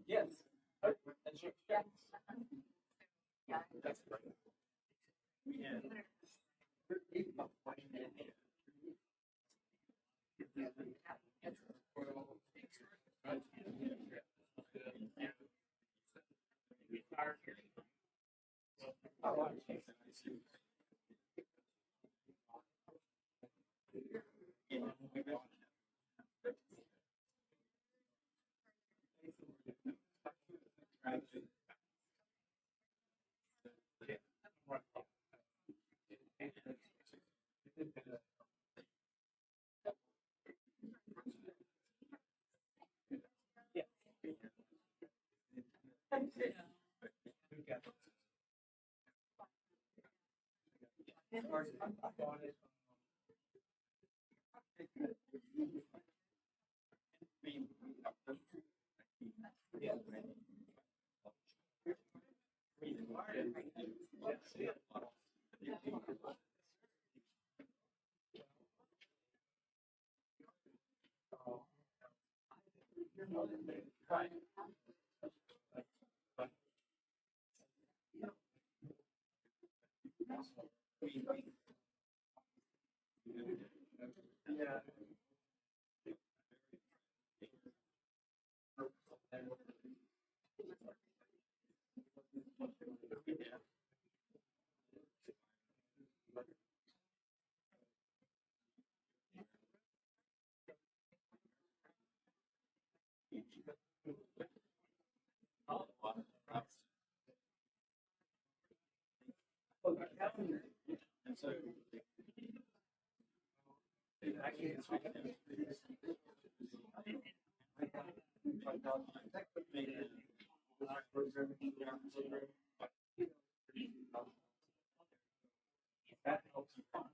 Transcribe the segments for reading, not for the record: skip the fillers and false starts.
Yes. That's right. Yeah. And so that helps you find.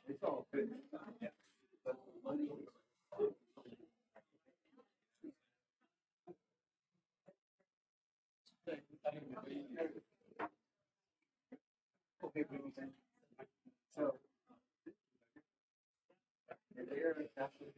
It's all good. Yeah. So depending on that's what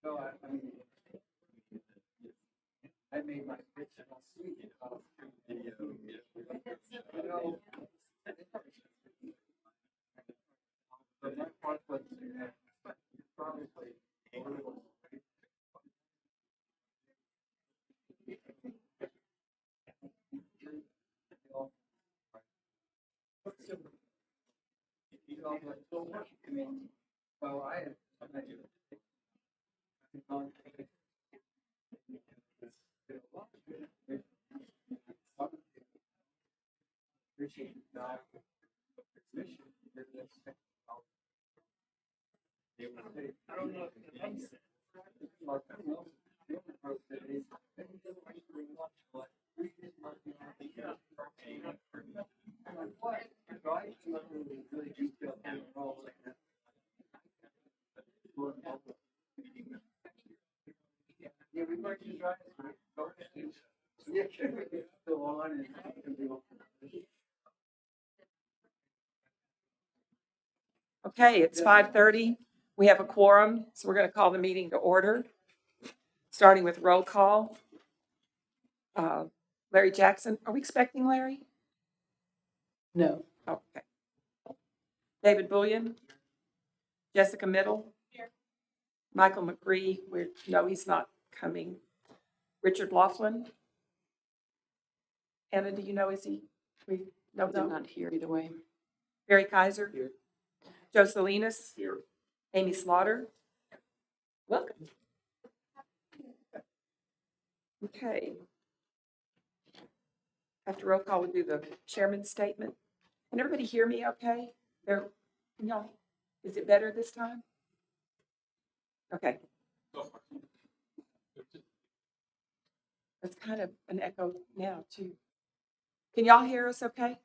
So I mean, I made my pitch last week. Video. So my part was probably so I appreciate that. I don't know if I'm yeah, we might just try it. Yeah, go on and Okay, it's 5:30. We have a quorum, so we're going to call the meeting to order, starting with roll call. Larry Jackson, are we expecting Larry? No. Okay. David Bullion? Jessica Middle? Here. Michael McCree, no, he's not coming. Richard Laughlin? Anna, do you know, is he? No. Not here either way. Barry Kaiser? Here. Joe Salinas? Here. Amy Slaughter? Welcome. Okay. After roll call, we'll do the chairman's statement. Can everybody hear me okay? No. Is it better this time? Okay. That's kind of an echo now, too. Can y'all hear us okay?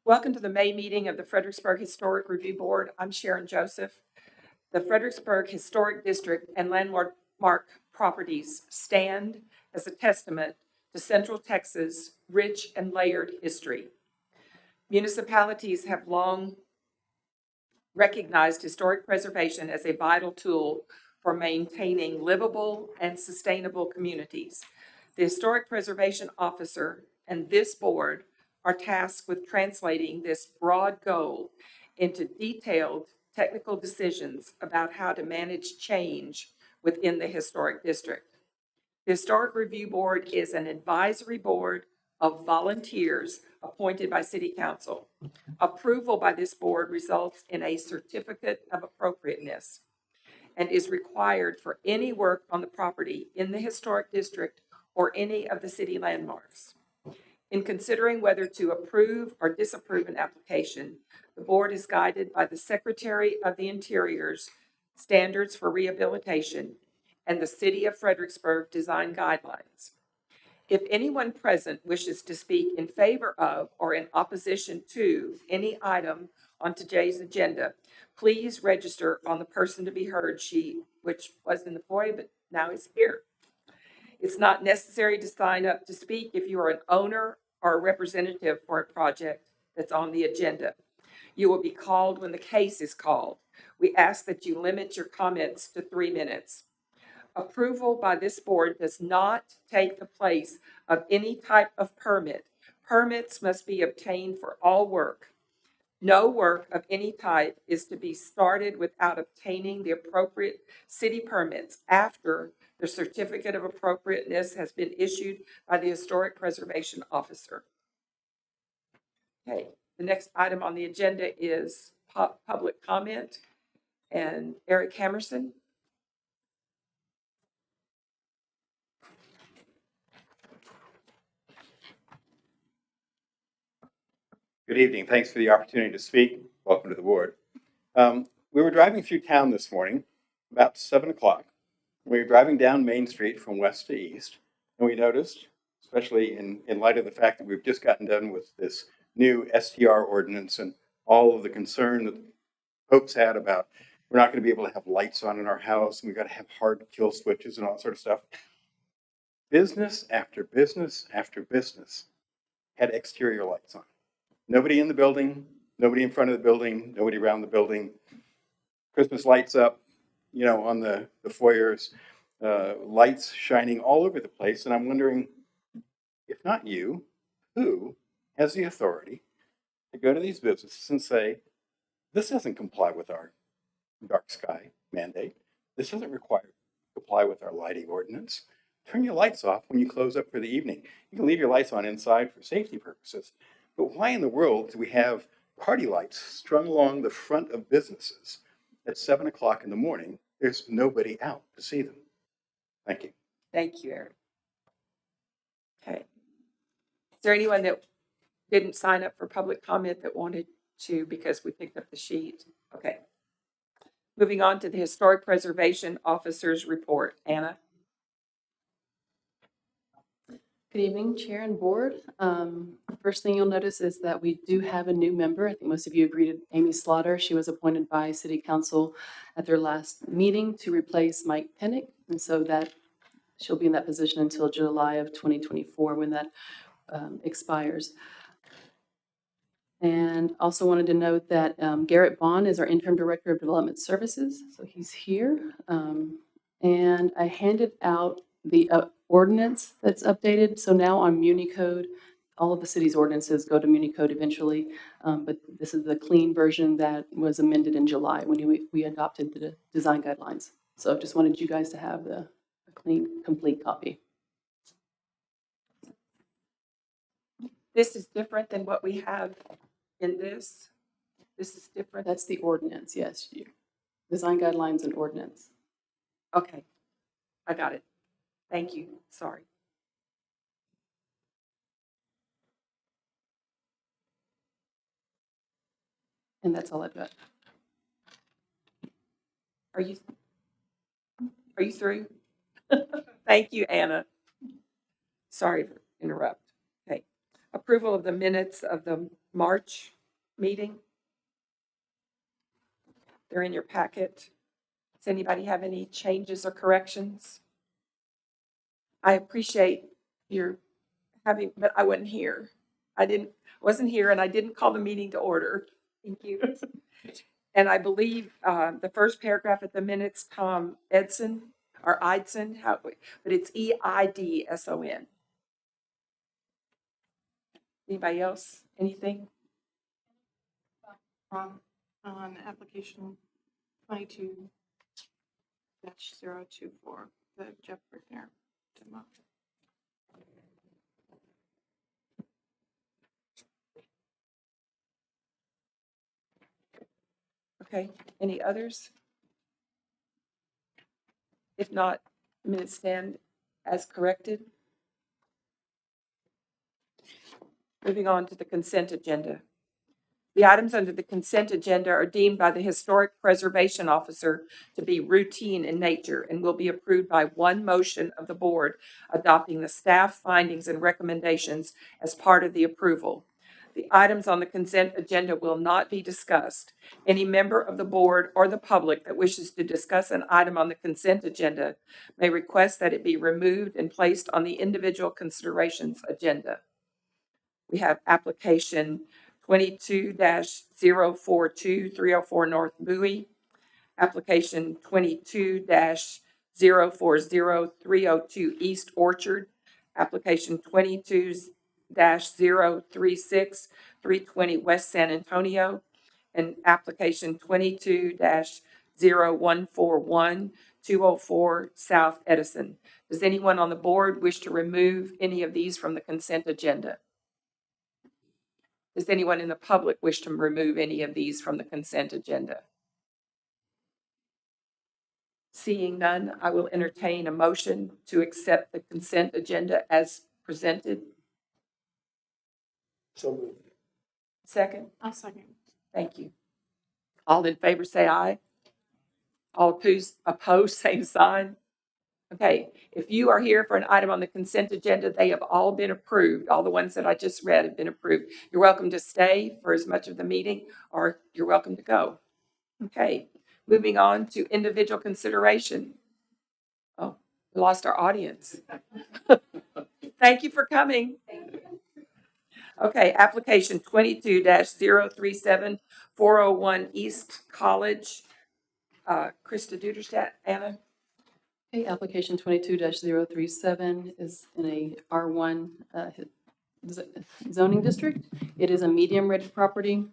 Welcome to the May meeting of the Fredericksburg Historic Review Board. I'm Sharon Joseph. The Fredericksburg Historic District and landmark properties stand as a testament to Central Texas' rich and layered history. Municipalities have long recognized historic preservation as a vital tool for maintaining livable and sustainable communities. The Historic Preservation Officer and this board are tasked with translating this broad goal into detailed technical decisions about how to manage change within the historic district. The Historic Review Board is an advisory board of volunteers appointed by City Council. Approval by this board results in a certificate of appropriateness and is required for any work on the property in the historic district or any of the city landmarks. In considering whether to approve or disapprove an application, the board is guided by the Secretary of the Interior's Standards for Rehabilitation and the City of Fredericksburg Design Guidelines. If anyone present wishes to speak in favor of or in opposition to any item on today's agenda, please register on the person to be heard sheet, which was in the foyer, but now is here. It's not necessary to sign up to speak if you are an owner or a representative for a project that's on the agenda. You will be called when the case is called. We ask that you limit your comments to 3 minutes. Approval by this board does not take the place of any type of permit. Permits must be obtained for all work. No work of any type is to be started without obtaining the appropriate city permits after the certificate of appropriateness has been issued by the Historic Preservation Officer. Okay, the next item on the agenda is public comment, and Eric Hammerson. Good evening. Thanks for the opportunity to speak. Welcome to the board. We were driving through town this morning, about 7 o'clock. We were driving down Main Street from west to east, and we noticed, especially in light of the fact that we've just gotten done with this new STR ordinance and all of the concern that folks had about we're not going to be able to have lights on in our house, and we've got to have hard kill switches and all that sort of stuff. Business after business after business had exterior lights on. Nobody in the building, nobody in front of the building, nobody around the building. Christmas lights up, on the foyers, lights shining all over the place. And I'm wondering, if not you, who has the authority to go to these businesses and say, this doesn't comply with our dark sky mandate. This doesn't comply with our lighting ordinance. Turn your lights off when you close up for the evening. You can leave your lights on inside for safety purposes. But why in the world do we have party lights strung along the front of businesses at 7 o'clock in the morning? There's nobody out to see them. Thank you. Thank you, Eric. Okay. Is there anyone that didn't sign up for public comment that wanted to because we picked up the sheet? Okay. Moving on to the Historic Preservation Officer's report. Anna? Good evening, Chair and Board. First thing you'll notice is that we do have a new member. I think most of you greeted Amy Slaughter. She was appointed by City Council at their last meeting to replace Mike Pennick. And so that she'll be in that position until July of 2024 when that expires. And also wanted to note that Garrett Bond is our Interim Director of Development Services, so he's here. And I handed out the ordinance that's updated. So now on MuniCode, all of the city's ordinances go to MuniCode eventually, but this is the clean version that was amended in July when we adopted the design guidelines. So just wanted you guys to have the clean, complete copy. This is different than what we have in this? This is different? That's the ordinance, yes. Design guidelines and ordinance. Okay, I got it. Thank you, sorry. And that's all I've got. Are you through? Thank you, Anna. Sorry to interrupt. Okay. Approval of the minutes of the March meeting. They're in your packet. Does anybody have any changes or corrections? I appreciate your having, but I wasn't here. Wasn't here, and I didn't call the meeting to order. Thank you. And I believe the first paragraph of the minutes, Tom Edson, or Eidson, but it's E-I-D-S-O-N. Anybody else? Anything? On application 22-024, the Jeff Brickner demo. Okay, any others? If not, minutes stand as corrected. Moving on to the consent agenda. The items under the consent agenda are deemed by the Historic Preservation Officer to be routine in nature and will be approved by one motion of the board adopting the staff findings and recommendations as part of the approval. The items on the consent agenda will not be discussed. Any member of the board or the public that wishes to discuss an item on the consent agenda may request that it be removed and placed on the individual considerations agenda. We have application 22-042 304 North Bowie, application 22-040 302 East Orchard, application 22-036 320 West San Antonio, and application 22-0141 204 South Edison. Does anyone on the board wish to remove any of these from the consent agenda? Does anyone in the public wish to remove any of these from the consent agenda? Seeing none, I will entertain a motion to accept the consent agenda as presented. So moved. Second? I'll second. Thank you. All in favor say aye. All opposed, same sign. Okay, if you are here for an item on the consent agenda, they have all been approved. All the ones that I just read have been approved. You're welcome to stay for as much of the meeting, or you're welcome to go. Okay, moving on to individual consideration. Oh, we lost our audience. Thank you for coming. Okay, application 22-037 401 East College. Krista Duderstadt, Anna. Okay, application 22-037 is in a R1 zoning district. It is a medium-rated property,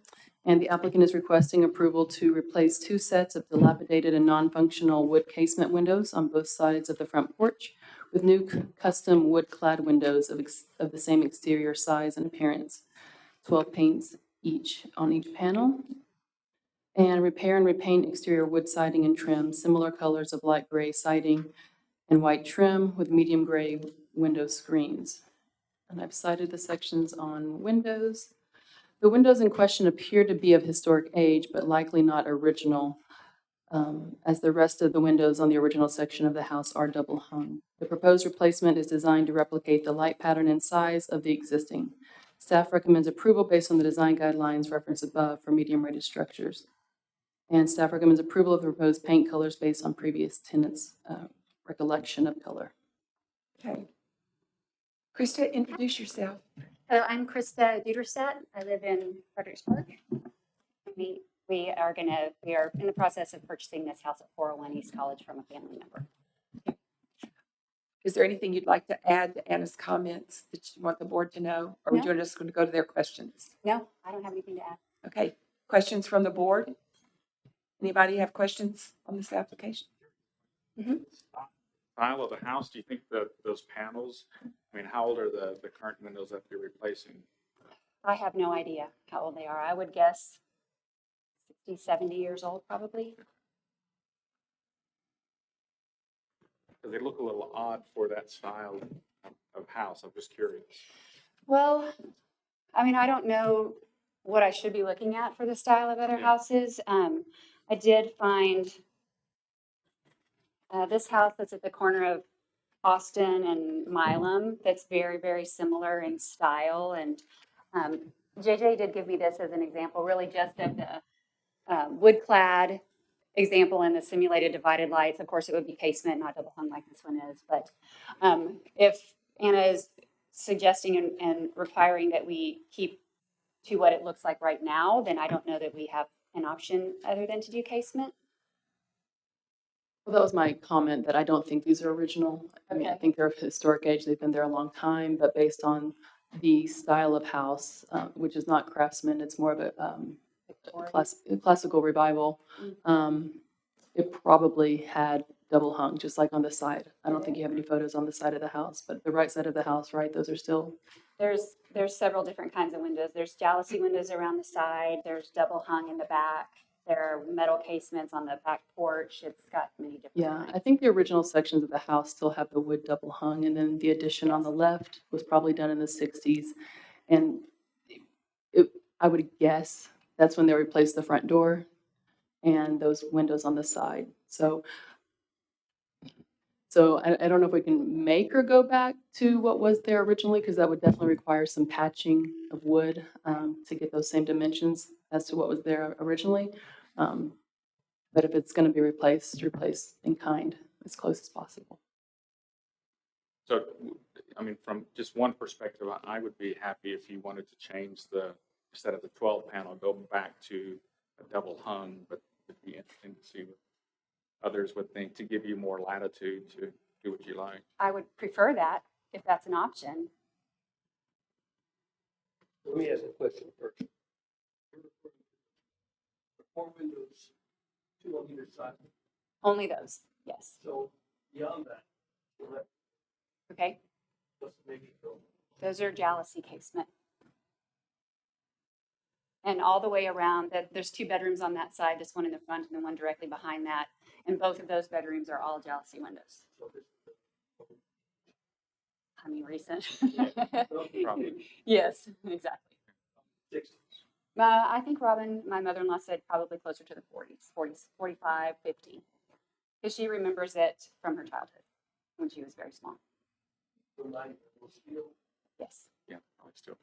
and the applicant is requesting approval to replace 2 sets of dilapidated and non-functional wood casement windows on both sides of the front porch with new custom wood-clad windows of the same exterior size and appearance, 12 paints each on each panel. And repair and repaint exterior wood siding and trim, similar colors of light gray siding and white trim with medium gray window screens. And I've cited the sections on windows. The windows in question appear to be of historic age, but likely not original, as the rest of the windows on the original section of the house are double hung. The proposed replacement is designed to replicate the light pattern and size of the existing. Staff recommends approval based on the design guidelines referenced above for medium-rated structures. And staff recommends approval of the proposed paint colors based on previous tenants' recollection of color. Okay. Krista, introduce yourself. Hello, I'm Krista Duderstadt. I live in Fredericksburg. We are in the process of purchasing this house at 401 East College from a family member. Is there anything you'd like to add to Anna's comments that you want the board to know? Or are No. we just going to go to their questions? No, I don't have anything to add. Okay, questions from the board? Anybody have questions on this application? Style of the house, do you think that those panels, I mean, how old are the current windows that you're replacing? I have no idea how old they are. I would guess 60, 70 years old, probably. Because they look a little odd for that style of house. I'm just curious. Well, I mean, I don't know what I should be looking at for the style of other Yeah. houses. I did find this house that's at the corner of Austin and Milam that's very, very similar in style. And JJ did give me this as an example, really just of the wood-clad example and the simulated divided lights. Of course, it would be casement, not double hung like this one is. But if Anna is suggesting and requiring that we keep to what it looks like right now, then I don't know that we have an option other than to do casement. Well, that was my comment, that I don't think these are original. I mean, I Okay. think they're of historic age. They've been there a long time, but based on the style of house, which is not craftsman, it's more of a classical revival. It probably had double hung, just like on the side. I don't think you have any photos on the side of the house, but the right side of the house, right, those are still, There's several different kinds of windows. There's jalousie windows around the side. There's double hung in the back. There are metal casements on the back porch. It's got many different yeah. kinds. I think the original sections of the house still have the wood double hung, and then the addition on the left was probably done in the 60s. And I would guess that's when they replaced the front door and those windows on the side. So I don't know if we can make her go back to what was there originally, because that would definitely require some patching of wood to get those same dimensions as to what was there originally. But if it's going to be replaced in kind as close as possible. So, I mean, from just one perspective, I would be happy if you wanted to change instead of the 12 panel, go back to a double hung, but it'd be interesting to see what others would think, to give you more latitude to do what you like. I would prefer that if that's an option. Let me ask a question first. The 4 windows, 2 on either side, Only those, yes. so beyond that, what- Okay, what's the make it go? those are jalousie casement. And all the way around, there's 2 bedrooms on that side, this one in the front and the one directly behind that. And both of those bedrooms are all jalousie windows. So this- I mean, recent. Probably. Yes, exactly. 60s. I think Robin, my mother-in-law, said probably closer to the 40s, 45, 50. Because she remembers it from her childhood when she was very small. The line will steel. Yes. Yeah, probably still.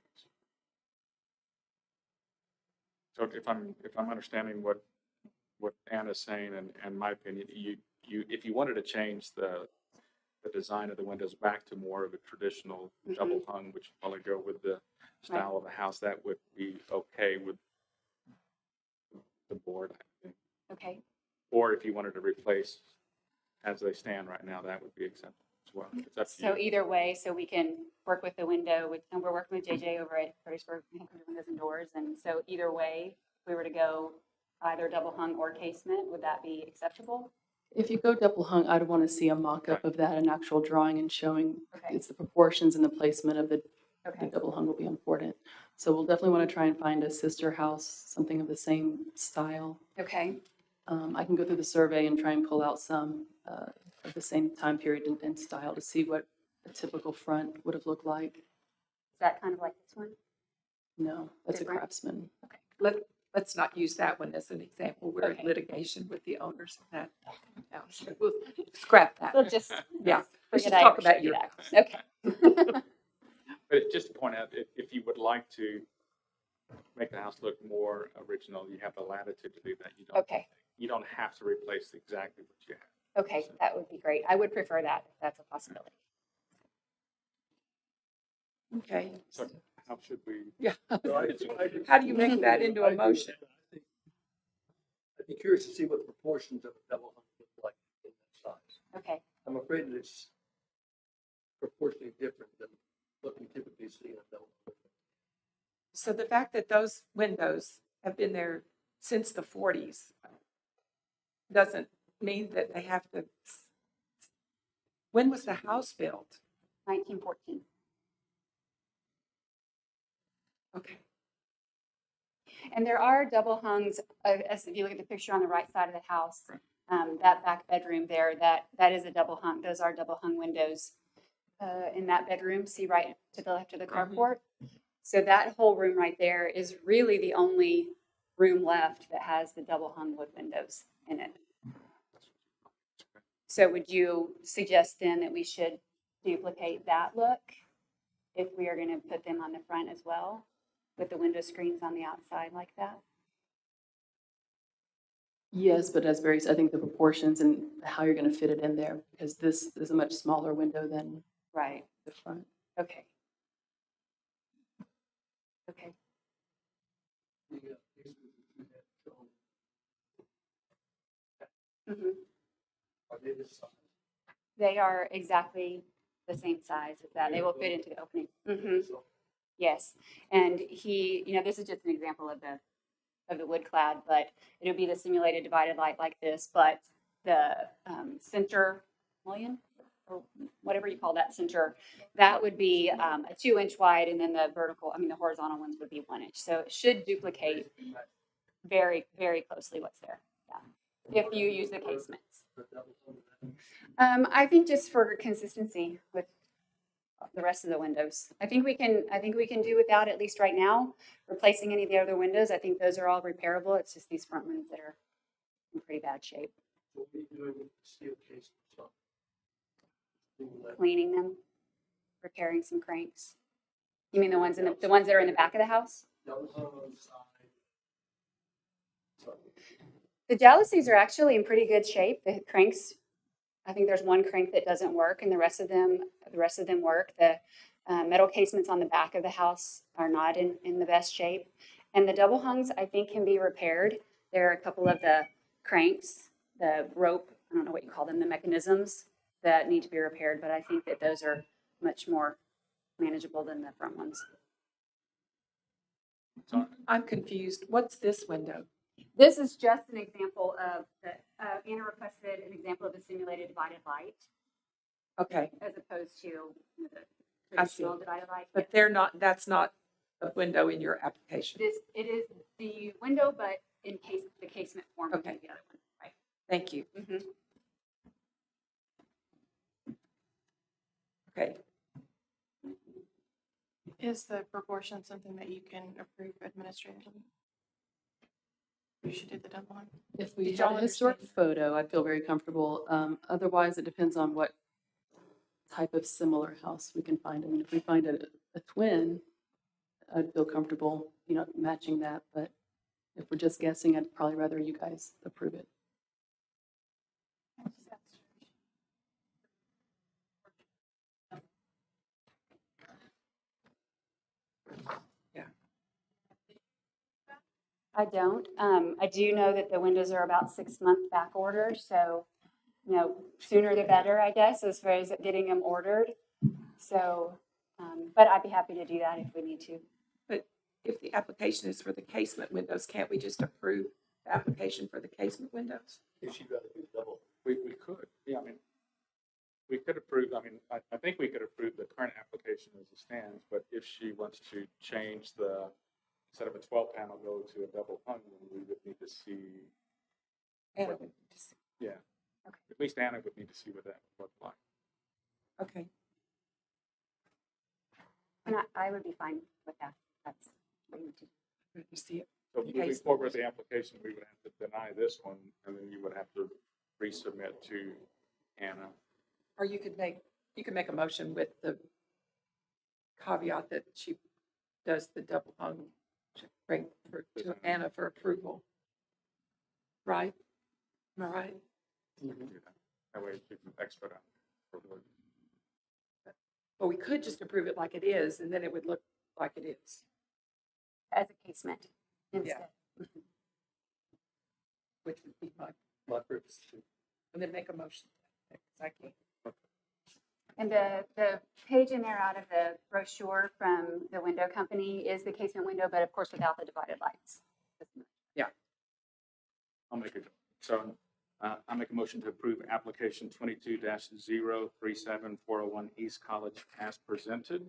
So if I'm understanding what Anna's saying, and my opinion, if you wanted to change the design of the windows back to more of a traditional double hung, which would probably go with the style of the house, that would be okay with the board, I think. Okay. Or if you wanted to replace as they stand right now, that would be acceptable as well. It's up to So you. either way, so we can work with the window, and we're working with JJ over at Fredericksburg Windows and Doors. And so either way, if we were to go either double hung or casement, would that be acceptable? If you go double hung, I'd want to see a mock-up of that, an actual drawing and showing Okay. it's the proportions and the placement of the Okay. double hung will be important. So we'll definitely want to try and find a sister house, something of the same style. Okay. I can go through the survey and try and pull out some of the same time period and style to see what a typical front would have looked like. that kind of like this one? No, that's a Different? Craftsman. Let's not use that one as an example. We're in Okay. litigation with the owners of that. No, so we'll scrap that. We'll just Yeah, let's forget just I talk ever about showed you your that. Okay. But just to point out, if you would like to make the house look more original, you have the latitude to do that. Okay. You don't have to replace exactly what you have. Okay, that would be great. I would prefer that if that's a possibility. Okay. So how should we? Yeah. So How do you make that into I a agree with motion? that. I'd be curious to see what the proportions of a double hung look like in that size. Okay. I'm afraid that it's proportionally different than what we typically see in a double hung. So the fact that those windows have been there since the 40s doesn't mean that they have to. When was the house built? 1914. Okay. And there are double hungs, as if you look at the picture on the right side of the house, that back bedroom there, that is a double hung. Those are double hung windows in that bedroom. See right to the left of the carport. So that whole room right there is really the only room left that has the double hung wood windows in it. So would you suggest then that we should duplicate that look if we are going to put them on the front as well, with the window screens on the outside like that? Yes, but as Barry said, I think the proportions and how you're going to fit it in there, because this is a much smaller window than Right. the front. Okay. Okay. The pieces that you had shown, Mhm. are they the size? They are exactly the same size as that. They will fit into the opening. So Yes. And this is just an example of the wood clad, but it would be the simulated divided light like this, but the center mullion, or whatever you call that center, that would be a 2-inch wide, and then the horizontal ones would be 1 inch. So it should duplicate very, very closely what's there. Yeah. If you use the casements. the double hung. I think just for consistency with the rest of the windows. I think we can do without, at least right now, replacing any of the other windows. I think those are all repairable. It's just these front ones that are in pretty bad shape. What are you doing with the steel case? So, Cleaning them, repairing some cranks. You mean the ones that are in the back of the house? double hung on the side. So, The jalousies are actually in pretty good shape. The cranks, I think there's one crank that doesn't work, and the rest of them work. The metal casements on the back of the house are not in the best shape. And the double hungs, I think, can be repaired. There are a couple of the cranks, the rope, I don't know what you call them, the mechanisms that need to be repaired, but I think that those are much more manageable than the front ones. So I'm confused. What's this window? This is just an example of Anna requested an example of a simulated divided light Okay, as opposed to the I see. traditional divided light. but that's not a window in your application. It is the window, but in case the casement form would be Okay. the other one, right? Thank you. Mhm. Okay, Is the proportion something that you can approve administratively? You should do the double one. If we Did had y'all a historic understand? photo, I'd feel very comfortable. Otherwise, it depends on what type of similar house we can find. I mean, if we find a twin, I'd feel comfortable, matching that. But if we're just guessing, I'd probably rather you guys approve it. I don't. I do know that the windows are about 6-month back order, so sooner the better, I guess, as far as getting them ordered. So, but I'd be happy to do that if we need to. but if the application is for the casement windows, can't we just approve the application for the casement windows? if she'd rather do double. we could, yeah, I mean, we could approve, I think we could approve the current application as it stands, but if she wants to change instead of a 12 panel, go to a double hung, then we would need to see, And, yeah. Okay. At least Anna would need to see what that would look like. okay, And I would be fine with that. That's what you need to do. Rather see it. So Okay, moving so- forward with the application, we would have to deny this one, and then you would have to resubmit to Anna. Or you could make a motion with the caveat that she does the double hung, bring to Anna for approval. Right? Am I right? That way you can expedite. But we could just approve it like it is, and then it would look like it is, As a casement instead. which would be My purpose. and then make a motion. I can't. And the page in there out of the brochure from the window company is the casement window, but of course without the divided lights. I'll make it, so, I make a motion to approve application 22-037401 East College as presented.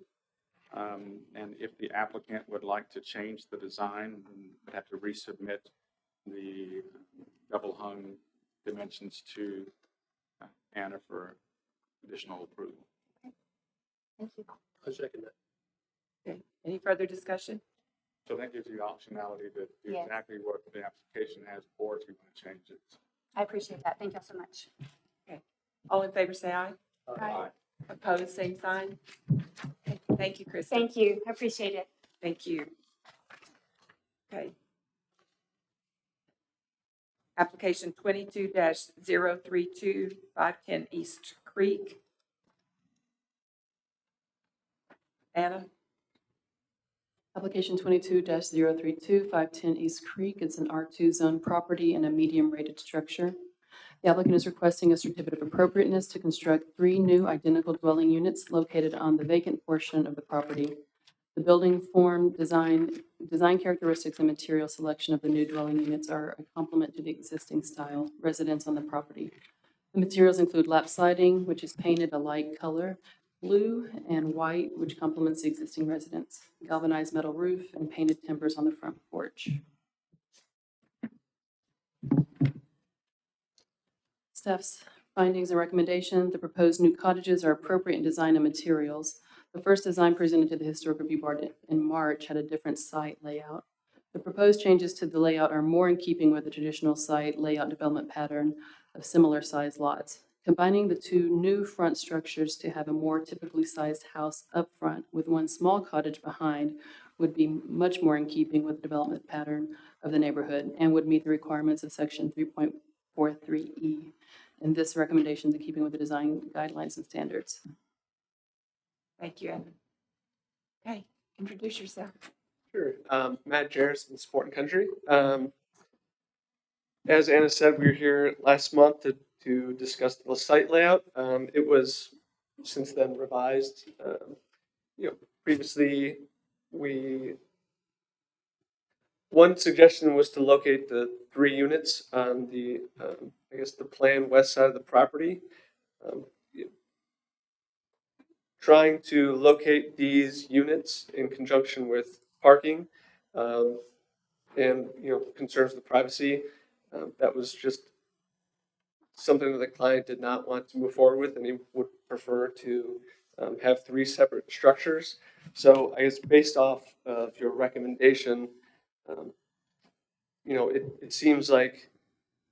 And if the applicant would like to change the design, then would have to resubmit the double hung dimensions to Anna for additional approval. Thank you. I second that. Okay, any further discussion? So that gives you optionality to do Yes. exactly what the application has, or if you want to change it. I appreciate that. Thank you so much. All in favor, say aye. Aye. Opposed, same sign. Okay, thank you, Krista. Thank you. I appreciate it. Thank you. Okay. Application 22-032, 510 East Creek. Anna? Application 22-032, 510 East Creek. It's an R2 zone property and a medium-rated structure. The applicant is requesting a certificate of appropriateness to construct 3 new identical dwelling units located on the vacant portion of the property. The building form, design characteristics, and material selection of the new dwelling units are a complement to the existing style residence on the property. The materials include lap siding, which is painted a light color, blue and white, which complements the existing residence, galvanized metal roof, and painted timbers on the front porch. Staff's findings and recommendation: the proposed new cottages are appropriate in design and materials. The first design presented to the Historic Review Board in March had a different site layout. The proposed changes to the layout are more in keeping with the traditional site layout development pattern of similar sized lots. Combining the 2 new front structures to have a more typically sized house up front with 1 small cottage behind would be much more in keeping with the development pattern of the neighborhood and would meet the requirements of Section 3.43E. And this recommendation is in keeping with the design guidelines and standards. Thank you, Anna. Okay, introduce yourself. Sure. Matt Jarris from Sport and Country. As Anna said, we were here last month to discuss the site layout. It was since then revised. Previously, one suggestion was to locate the 3 units on the, the planned west side of the property. Trying to locate these units in conjunction with parking and concerns with privacy. That was just something that the client did not want to move forward with, and he would prefer to have 3 separate structures. So I guess based off of your recommendation, it seems like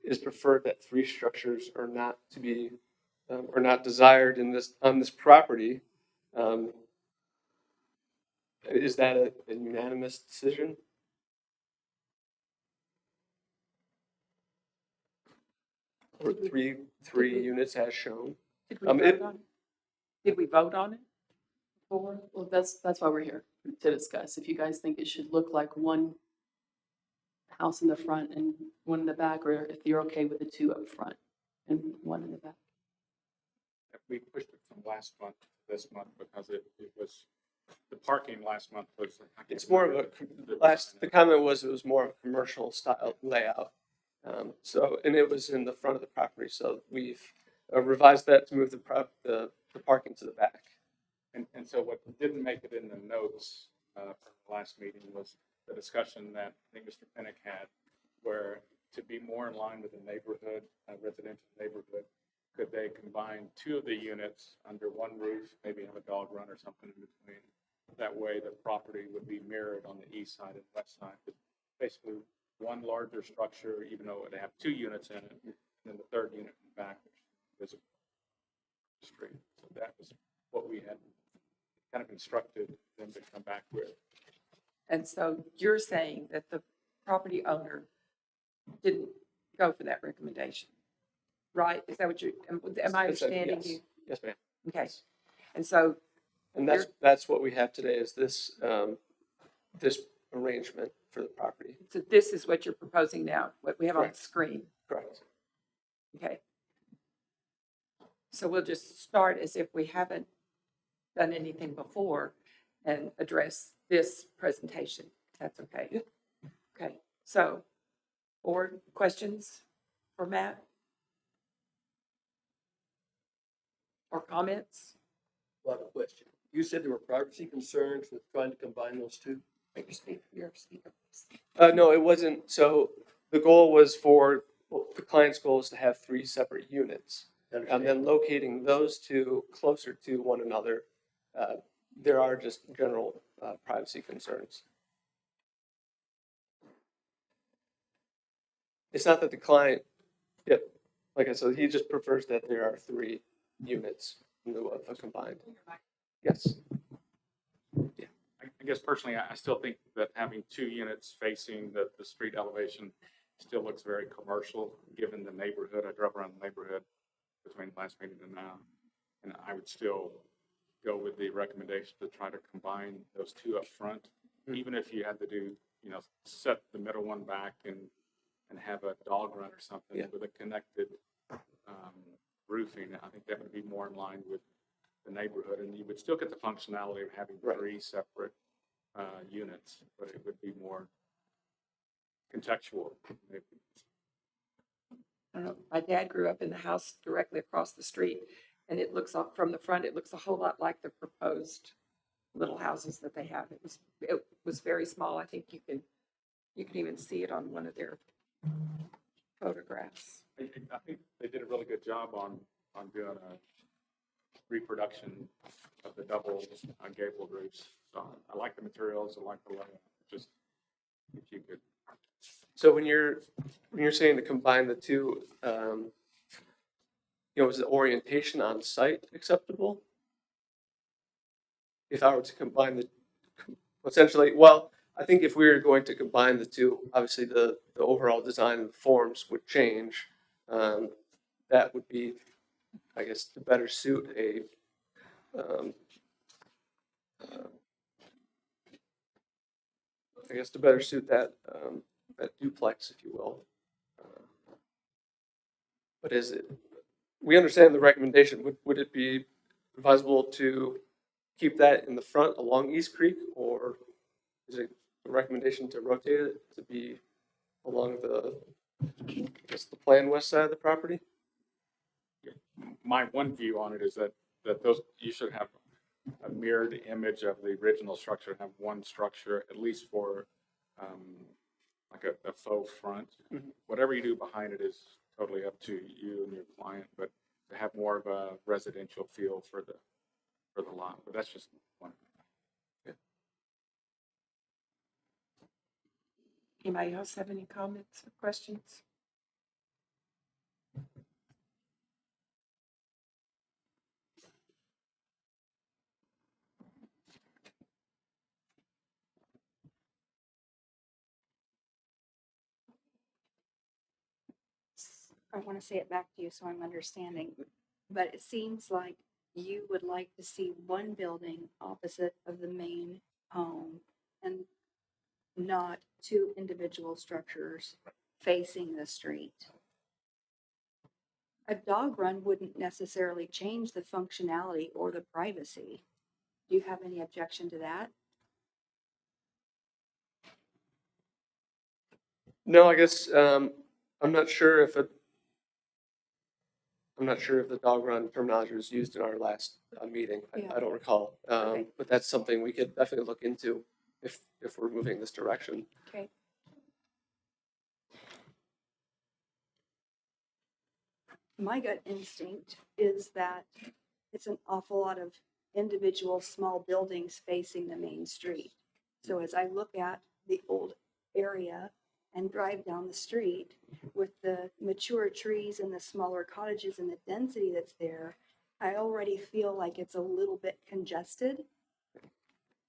it is preferred that 3 structures are not to be or not desired on this property. Is that a unanimous decision? Or three units as shown? Did we vote on it? Did we vote on it? Well, that's why we're here, to discuss. If you guys think it should look like 1 house in the front and 1 in the back, or if you're okay with the 2 up front and 1 in the back. We pushed it from last month to this month because it was, the parking last month was. It's more of the comment was it was more of a commercial style layout. And it was in the front of the property, so we've revised that to move the parking to the back. And so what didn't make it in the notes from the last meeting was the discussion that I think Mr. Pinnock had, where to be more in line with the neighborhood, residential neighborhood, could they combine 2 of the units under 1 roof, maybe have a dog run or something in between, That way, the property would be mirrored on the east side and west side. But basically, one larger structure, even though it would have 2 units in it, and then the third unit in the back, which is a street. So that was what we had kind of instructed them to come back with. And so you're saying that the property owner didn't go for that recommendation, right? Is that what you, am I Yes. understanding you? Yes, ma'am. Okay. And so, And that's what we have today is this, this arrangement for the property. so this is what you're proposing now, what we have on the Correct. screen. Correct. Okay. So we'll just start as if we haven't done anything before and address this presentation. That's okay. Okay. So, board questions for Matt? Or comments? I have a question. You said there were privacy concerns with trying to combine those two? Your speaker. No, it wasn't. So the goal was for, well, the client's goal is to have 3 separate units. And then locating those 2 closer to one another, there are just general privacy concerns. It's not that the client, like I said, he just prefers that there are 3 units in lieu of a combined. Yes. I guess personally, I still think that having 2 units facing the street elevation still looks very commercial, given the neighborhood. I drove around the neighborhood between last meeting and now, and I would still go with the recommendation to try to combine those 2 up front, even if you had to do, set the middle one back and have a dog run or something with a connected roofing. I think that would be more in line with the neighborhood, and you would still get the functionality of having 3 separate units, but it would be more contextual. I don't know. My dad grew up in the house directly across the street, and it looks up from the front. It looks a whole lot like the proposed little houses that they have. It was very small. I think you can even see it on one of their photographs. I think they did a really good job on doing a reproduction of the double gable roofs. So I like the materials. I like the layout. Just if you could. So when you're saying to combine the 2, is the orientation on site acceptable? If I were to combine essentially, well, I think if we were going to combine the 2, obviously the overall design and the forms would change. That would be, I guess, to better suit a that duplex, if you will. But we understand the recommendation. Would it be advisable to keep that in the front along East Creek, or is it a recommendation to rotate it to be along the planned west side of the property? My one view on it is that those, you should have a mirrored image of the original structure, have one structure, at least for like a faux front. Whatever you do behind it is totally up to you and your client, but to have more of a residential feel for the lot. But that's just one. Anybody else have any comments or questions? I want to say it back to you so I'm understanding, but it seems like you would like to see one building opposite of the main home and not 2 individual structures facing the street. A dog run wouldn't necessarily change the functionality or the privacy. Do you have any objection to that? No, I guess I'm not sure if the dog run terminology was used in our last meeting. Yeah. I don't recall, Okay. but that's something we could definitely look into if we're moving this direction. Okay. My gut instinct is that it's an awful lot of individual small buildings facing the main street. So as I look at the old area and drive down the street with the mature trees and the smaller cottages and the density that's there, I already feel like it's a little bit congested.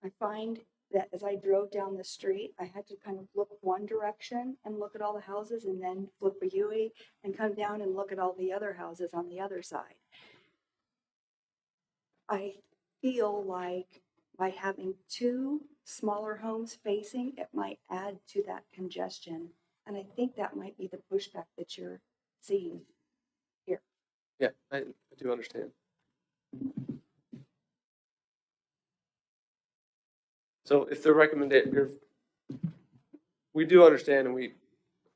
I find that as I drove down the street, I had to kind of look one direction and look at all the houses and then flip a U and come down and look at all the other houses on the other side. I feel like by having two smaller homes facing, it might add to that congestion. And I think that might be the pushback that you're seeing here. Yeah, I do understand. So if the recommendation, we do understand and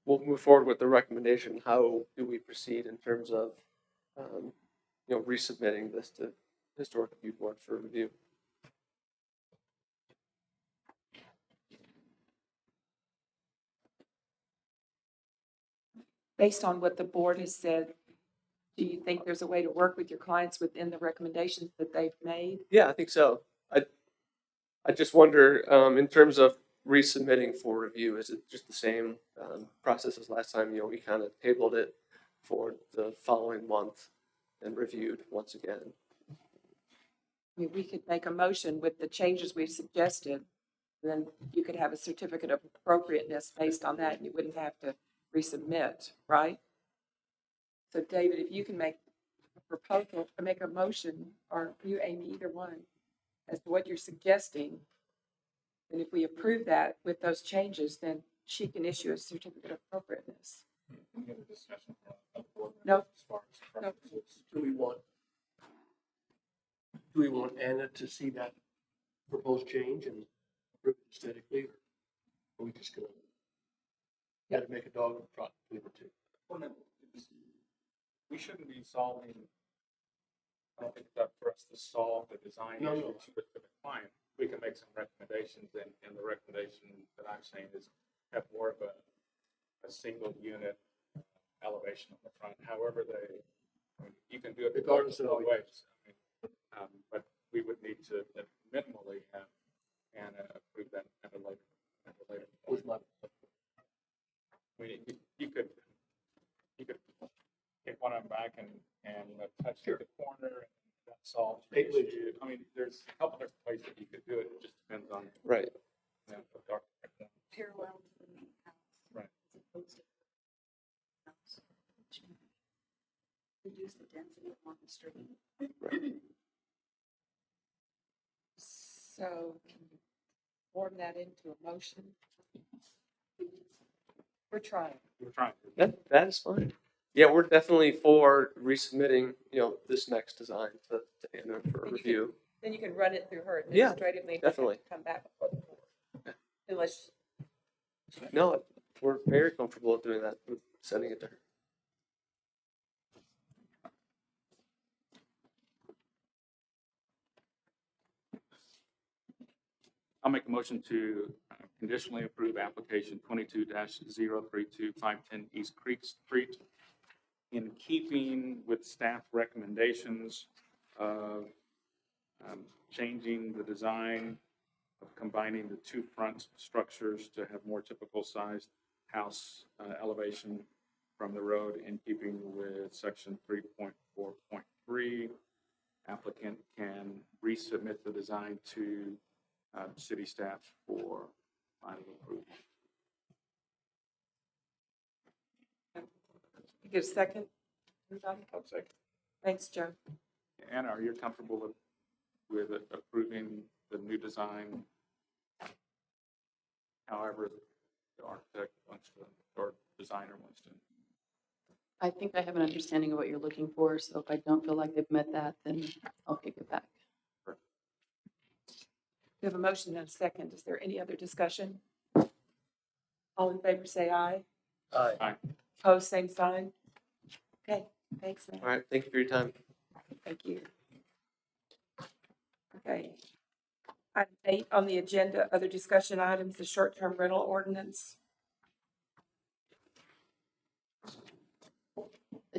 we'll move forward with the recommendation. How do we proceed in terms of, resubmitting this to Historic Review Board for review? Based on what the board has said, do you think there's a way to work with your clients within the recommendations that they've made? Yeah, I think so. I just wonder, in terms of resubmitting for review, is it just the same process as last time? We kind of tabled it for the following month and reviewed once again. I mean, we could make a motion with the changes we've suggested, then you could have a certificate of appropriateness based on that, and you wouldn't have to resubmit, right? So David, if you can make a proposal, or make a motion, or you, Amy, either one, as to what you're suggesting, and if we approve that with those changes, then she can issue a certificate of appropriateness. No. No. Do we want Anna to see that proposed change and approve it aesthetically, or are we just gonna gotta make a dog and trot between the two? Well, no, we shouldn't be solving, I don't think it's up for us to solve the design No, issues with the client. We can make some recommendations, and the recommendation that I'm saying is have more of a single unit elevation on the front. However, you can do it Regardless of both ways. But we would need to minimally have Anna approve that at a later point. With my, I mean, you could get one of them back and touch the corner, and that solves the issue. I mean, there's a couple different ways that you could do it. It just depends on Right. what the architect wants. Parallel to the main house. Right. As opposed to the house, which may reduce the density on the street. So can you form that into a motion? We're trying. We're trying to. That is fine. Yeah, we're definitely for resubmitting, this next design to Anna for review. Then you can run it through her Yeah, administratively. definitely. Come back before the board. Unless, No, we're very comfortable with doing that, with sending it to her. I'll make a motion to conditionally approve application 22-032 510 East Creek Street in keeping with staff recommendations of changing the design of combining the two front structures to have more typical sized house elevation from the road, in keeping with section 3.4.3. Applicant can resubmit the design to city staff for final approval. you get a second? Everybody? I'll second. Thanks, Joe. Anna, are you comfortable with approving the new design? However, the architect wants to, or designer wants to. I think I have an understanding of what you're looking for, so if I don't feel like they've met that, then I'll kick it back. We have a motion and a second. Is there any other discussion? All in favor, say aye. Aye. Opposed, same sign. Okay, thanks, man. All right, thank you for your time. Thank you. Okay. Item 8 on the agenda, other discussion items, the short-term rental ordinance.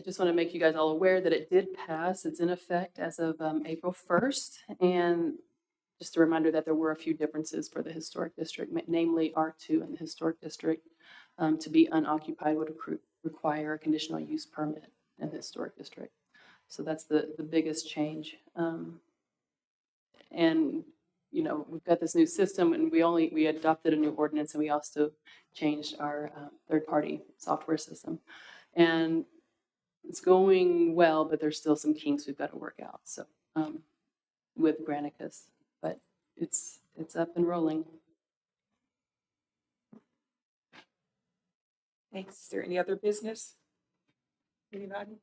just want to make you guys all aware that it did pass. It's in effect as of April 1st. And just a reminder that there were a few differences for the historic district, namely R2 in the historic district. To be unoccupied would require a conditional use permit in the historic district. So that's the biggest change. And, you know, we've got this new system and we adopted a new ordinance and we also changed our third-party software system. And it's going well, but there's still some kinks we've got to work out. So with Granicus, but it's up and rolling. Thanks. Is there any other business? Anybody?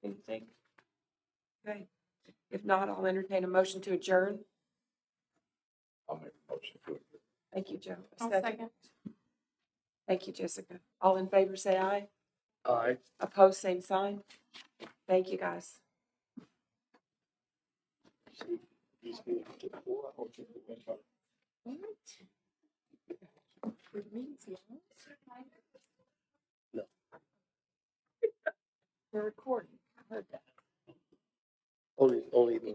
Anything? Okay. If not, I'll entertain a motion to adjourn. I'll make a motion to it. Thank you, Joe. A I'll second. Thank you, Jessica. All in favor, say aye. Aye. Opposed, same sign. Thank you, guys. These meetings to the floor, I hope you do that. No. We're recording. I heard that. Only the